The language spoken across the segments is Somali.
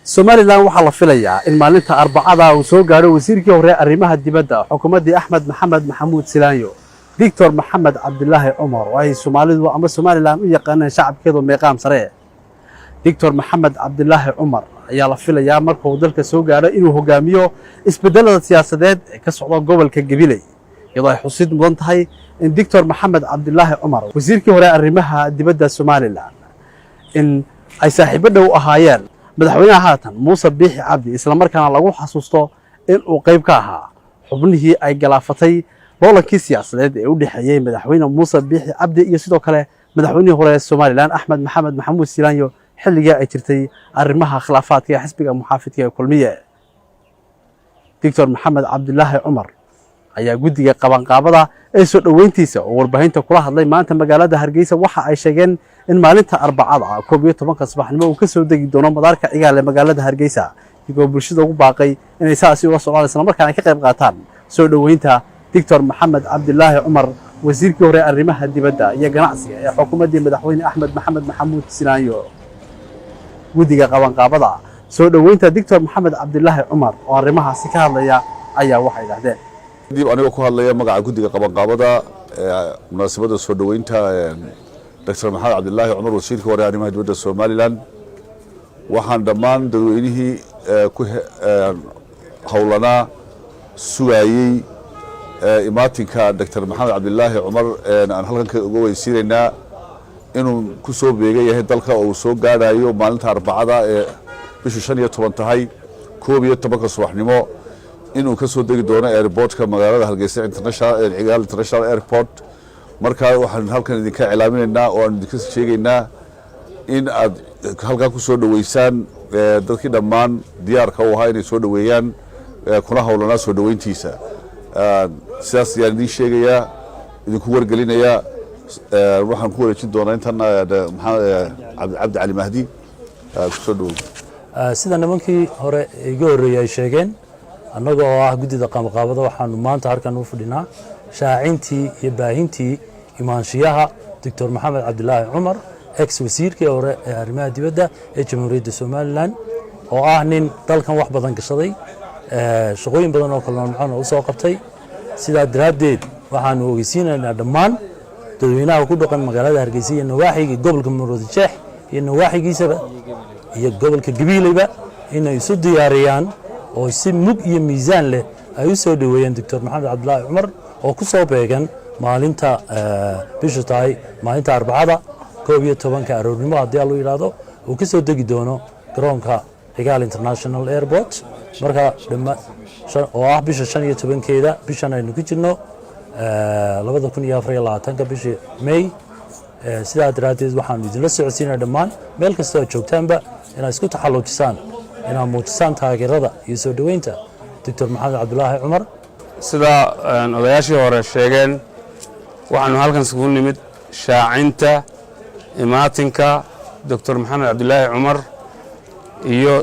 Somaliland waxaa la filayaa in maalinta Arbacada uu soo gaaro wasiirkii hore arrimaha dibadda xukuumadda Axmed Maxamed Maxamuud Silaanyo Dr. Maxamed Cabdilaahi Cumar oo ay Soomaalidu ama Somaliland u yaqaaneen shacabkeedu meeqaam sare Dr. Maxamed Cabdilaahi Cumar ayaa la filayaa marka uu dalka soo gaaro inuu hogaamiyo isbedelada siyaasadeed ee ka socda gobolka Gabiley iyadoo ay xusid mudan tahay in Dr. Maxamed Cabdilaahi Cumar wasiirkii hore arrimaha dibadda Somaliland in ay saaxiibo dhow ahaayeen madaxweynaha haatan Muuse Biixi Cabdi isla markaana lagu xasuusto in uu qayb ka ahaa xubnihii ay galaafatay loolankii siyaasadeed ee u dhaxeeyay madaxweyne Muuse Biixi Cabdi iyo sidoo kale madaxweynihii hore Somaliland Axmed Maxamed Maxamuud Silaanyo xilligii ay jirtay arrimaha khilaafaadka xisbiga muxaafidka ee kulmiye Dr. Maxamed Cabdilaahi Cumar ayaa guddiga qabanqaabada ee soo dhaweyntiisa oo warbaahinta kula hadlay maanta magaalada Hargeysa waxa ay sheegeen in maalinta Arbacada 11 subaxnimo uu ka soo degi doono madaarka cigaal ee magaalada Hargeysa iyagoo bulshada ugu baaqay inay saasi uga socdaan isla markaana ka qayb qaataan soo dhaweynta Dr. Maxamed Cabdilaahi Cumar wasiirkii hore arrimaha dibadda iyo ganacsiga ee xukuumadda madaxweyne Axmed Maxamed Maxamuud Silaanyo guddiga qabanqaabada soo dhaweynta Dr. Maxamed Cabdilaahi Cumar oo arrimahaasi ka hadlaya ayaa waxay yiraahdeen dib aniga ku hadlaya magaca guddiga qabanqaabada munaasabada soo dhaweynta Dr. Maxamed Cabdilaahi Cumar wasiirkii hore arrimaha dibadda Somaliland waxaan dhammaan dadweynihii ku hawlana sugayay imaatinka Dr. Maxamed Cabdilaahi Cumar aan halkan uga weydiinaynaa inuu ku soo beegay yahay dalka oo soo gaarayo maalinta Arbacada ee bisha 15 tahay 11 subaxnimo inuu ka soo degi doono airportka magaalada Hargeysa International Airport marka waxaan halkan idinka cilaaminaynaa oo aan idinka sheegaynaa in aad halka ku soo dhaweysaan dadkii dhammaan diyaarka u ahaa inay soo dhaweeyaan kuna hawlana soo dhaweyntiisa sidaas ayaan idin sheegayaa idinku wargelinayaa waxaan ku wareejin doonaa intan Cabdi Cali Mahdi ku soo dhaweey sida nimankii hore iga horeeyay sheegeen annaga oo ah guddida qabanqaabada waxaan maanta halkan u fadhinaa shaacintii iyo baahintii imaanshiyaha Dr. Maxamed Cabdilaahi Cumar ex wasiirkii hore ee arrimaha dibadda ee Jamhuuriyadda Somaliland oo ah nin dalkan wax badan gashaday shaqooyin badan oo kala noocan u soo qabtay sidaa daraadeed waxaan ogeysiinaynaa dhammaan dadweynaha ku dhaqan magaalada Hargeysa iyo nawaaxiga gobolka Maroodijeex iyo nawaaxigiisaba iyo gobolka Gabileyba inay isu diyaariyaan oo si mug iyo miisaan leh ay u soo dhaweeyeen Dr. Maxamed Cabdilaahi Cumar oo ku soo beegan maalinta bisha tahay maalinta Arbacada 11 aroornimo haddii la yiraahdo uu ka soo degi doono garoonka Cigaal International Airport marka oo ah bisha 15keeda bishan aynu ku jirno 2024 bishii May sidaa daraadeed waxaan idinla socodsiinaa dhammaan meel kasta oo joogtaanba inay isku taxalluujisaan inaan muujisaan taageerada iyo soo dhaweynta Dr. Maxamed Cabdilaahi Cumar sida odayaashii hore sheegeen waxaanu halkan isugu nimid shaacinta imaatinka Dr. Maxamed Cabdilaahi Cumar iyo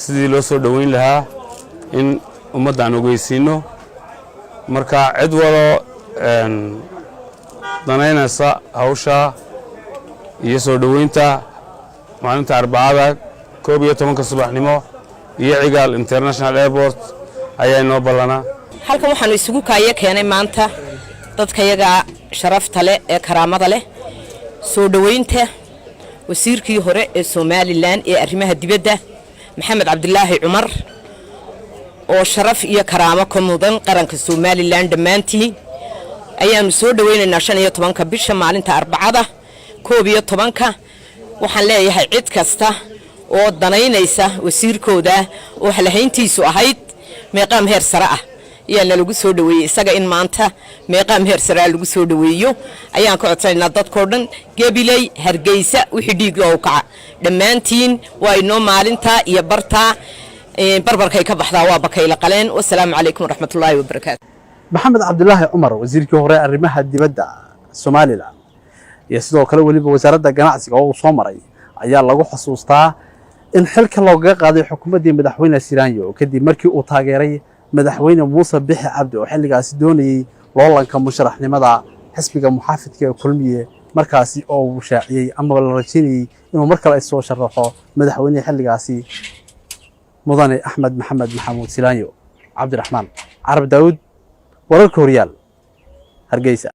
sidii loo soo dhaweyn lahaa in ummadda aan ogeysiino marka cid walo danaynaysa hawsha iyo soo dhaweynta maalinta Arbacada 11 subaxnimo iyo Cigaal International Airport ayaa inoo balana halkan waxaanu isugu kaaya keenay maanta dadkayaga sharafta leh ee karaamada leh soo dhaweynta wasiirkii hore ee Somaliland ee arrimaha dibadda Maxamed Cabdilaahi Cumar oo sharaf iyo karaamo ka mudan qaranka Somaliland dhamaantii ayaanu soo dhaweynaynaa 15 bisha maalinta Arbacada 11 waxaan leeyahay cid kasta oo danaynaysa wasiirkooda oo xalahayntiisu ahayd meeqaam heer sare ah ayaa lagu soo dhaweeyay isaga in maanta meeqaam heer sare lagu soo dhaweeyo ayaan ka codsanaynaa dadkoo dhan Gabiley Hargeysa wixii dhiig loo kaca dhamaantiin waa inoo maalinta iyo barta barbarkay ka baxdaa waa bakayla qaleen wassalaamu calaykum waraxmatullaahi wabarakaatuh Maxamed Cabdilaahi Cumar wasiirkii hore arrimaha dibadda Somaliland iyo sidoo kale waliba wasaaradda ganacsiga oo soo maray ayaa lagu xasuustaa in xilka looga qaaday xukuumadda madaxweyne Silaanyo kadib markii uu taageeray madaxweyne Muuse Biixi Cabdi oo xilligaas doonayay loolanka musharaxnimada xisbiga muxaafidka ee kulmiye markaasi oo uu shaaciyay ama la rajaynayay inuu mar kale soo sharaxo madaxweyne xilligaasi mudane axmed maxamed maxamuud silaanyo cabdiraxmaan carab daawud wararka horyaal hargeysa.